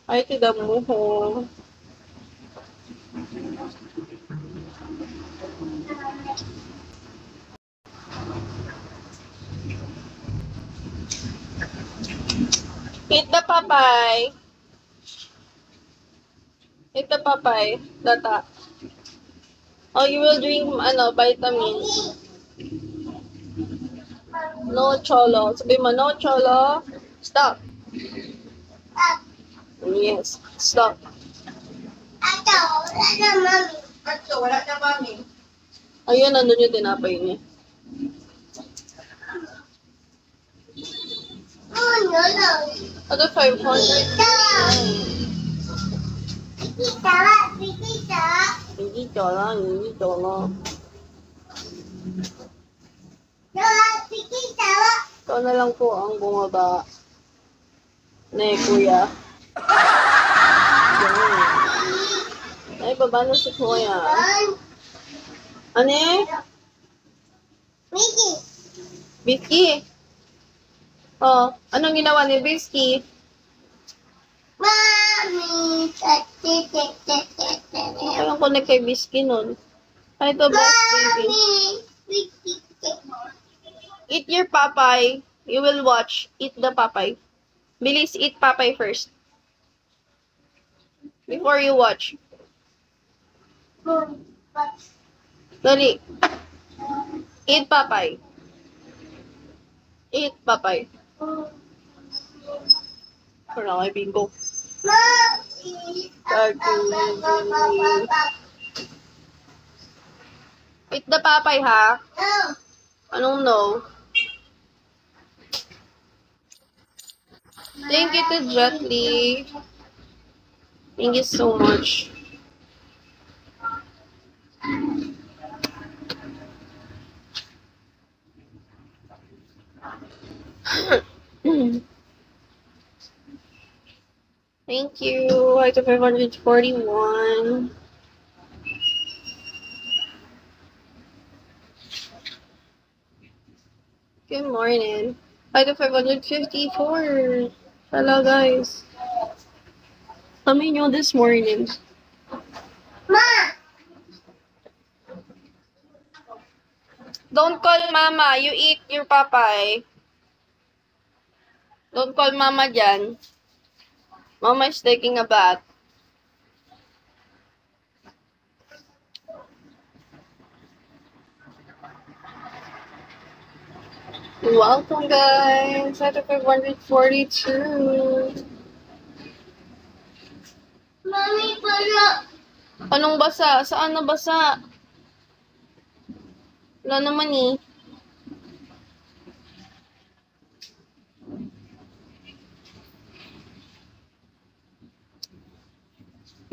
Ay, tidamo ko. Eat the papay. Eat the papay. Data. Oh, you will drink, vitamins. No cholo. Sabi mo, no cholo. Stop. Yes, stop. Ato, wala na mami. Ato, wala na mami. Ayun, nandun yung tinapay niya. Oh, no, no. Ano, 500? Bikita, bikita. Hindi cholo, hindi cholo. Bikita. Ikaw na lang po ang bumaba. Ne, kuya. Ay, baba na si kuya. Ano eh? Miki. Bisky. Oh, anong ginawa ni Bisky? Mami. Kayong connect kay Bisky nun. Ay, ito, best baby. Eat your papay. You will watch. Eat the papay. Bilis, eat papay first. Before you watch. Dali. Eat papay. Eat papay. Wala kay bingo. Eat the papay, ha? Anong no? Thank you to Jetly. Thank you so much. Thank you. I to 541. Good morning. I to 554. Hello, guys. Kami nyo this morning. Ma. Don't call mama. You eat your papay. Don't call mama dyan. Mama is taking a bath. Welcome, guys. I to 542. Mami, pala. Anong basa? Saan na basa? Wala naman eh.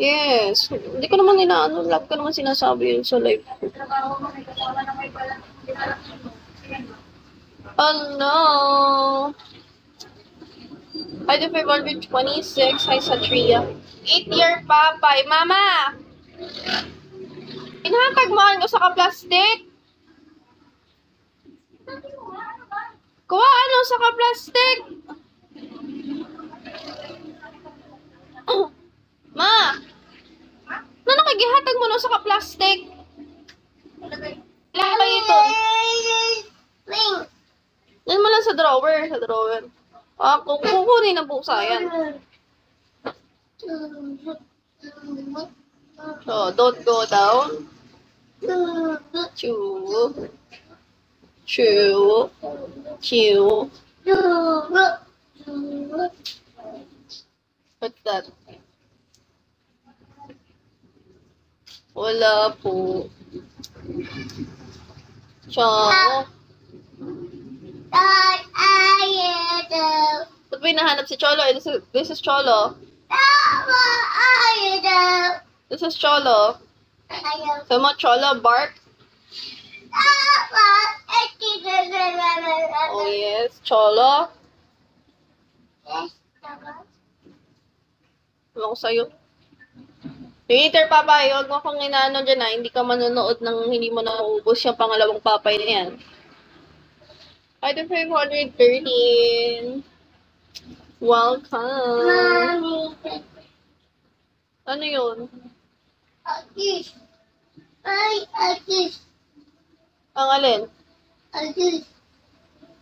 Yes. Hindi ko naman inaano. Love ko naman sinasabi yun sa live ko. Oh no. I do 526. Hi, Satria. Eat your papay. Mama! Inhatag mo ko sa ka-plastic? Kuha ano sa ka-plastic? Ma! Ano nakigihatag mo no sa ka-plastic? Ilan ba ito? Yan mo lang sa drawer. Sa drawer. Kukunin na po yan. So, don't go down. Chew. Chew. Chew. What's that? Wala po. Chow. Ba't ba hinahanap si Cholo? This is Cholo. This is Cholo. Come on, Cholo, bark. Oh, yes. Cholo. Ano ko sa'yo? Later, papay. Huwag mo akong inaano dyan na. Hindi ka manonood ng hindi mo nauubos yung pangalawang papay na yan. Item 513. Welcome. Ano yun? Agis. Ay, agis. Ang alin? Agis.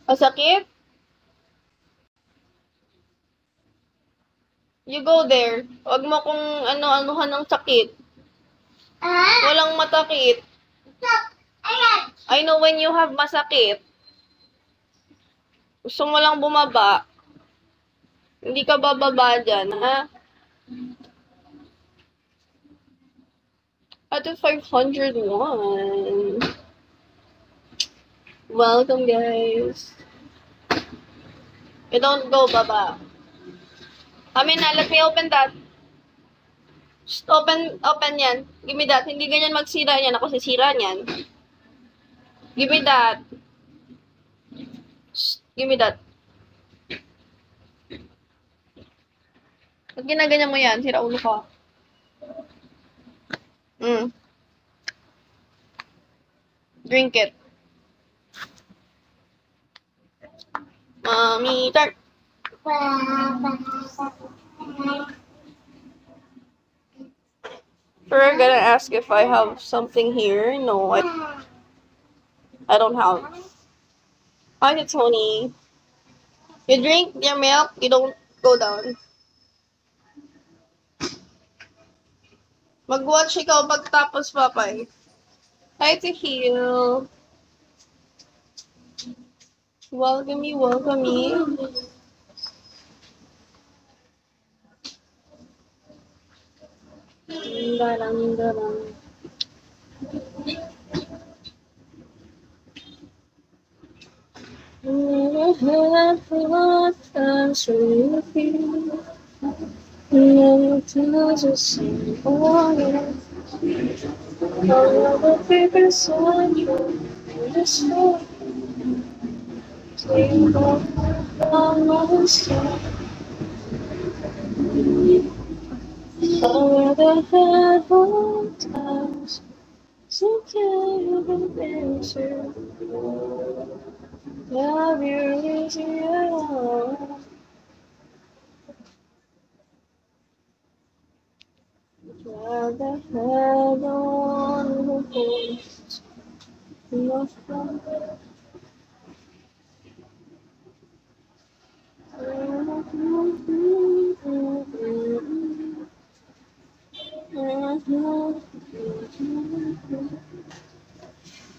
Masakit? You go there. Huwag mo kung ano-anuhan ng sakit. Ah, Walang matakit. stop. Ayan. I know when you have masakit. Gusto mo lang bumaba. Hindi ka bababa dyan, ha? At 501. Welcome, guys. You don't go baba. Amina, let me open that. Just open yan. Give me that. Hindi ganyan magsira yan. Ako sisira niyan. Give me that. Shh, give me that. Pag ginaganyan mo yan, sira ulo ka. Drink it. Mommy, tart. We're gonna ask if I have something here. No, I don't have. Hi, Tony. You drink your milk, you don't go down. Mag-watch ikaw pagtapos, papay. Hi to heal. Welcome you, welcome you. Darang.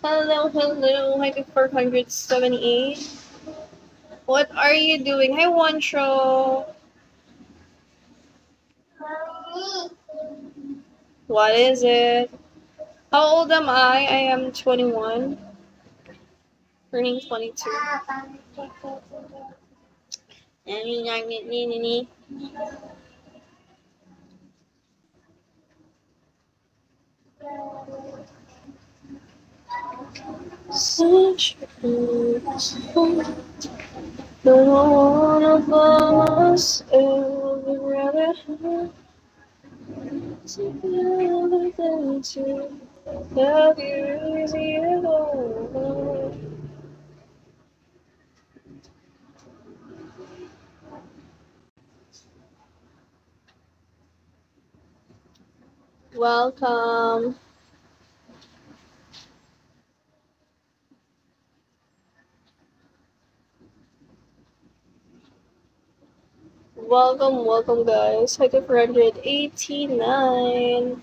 Hello, hi to 478. What are you doing? Hi, Wancho. What is it? How old am I? I am 21. Turning 22. Such the one of us would rather have together than to have you easy at all. Welcome. Welcome guys. Hi to 489.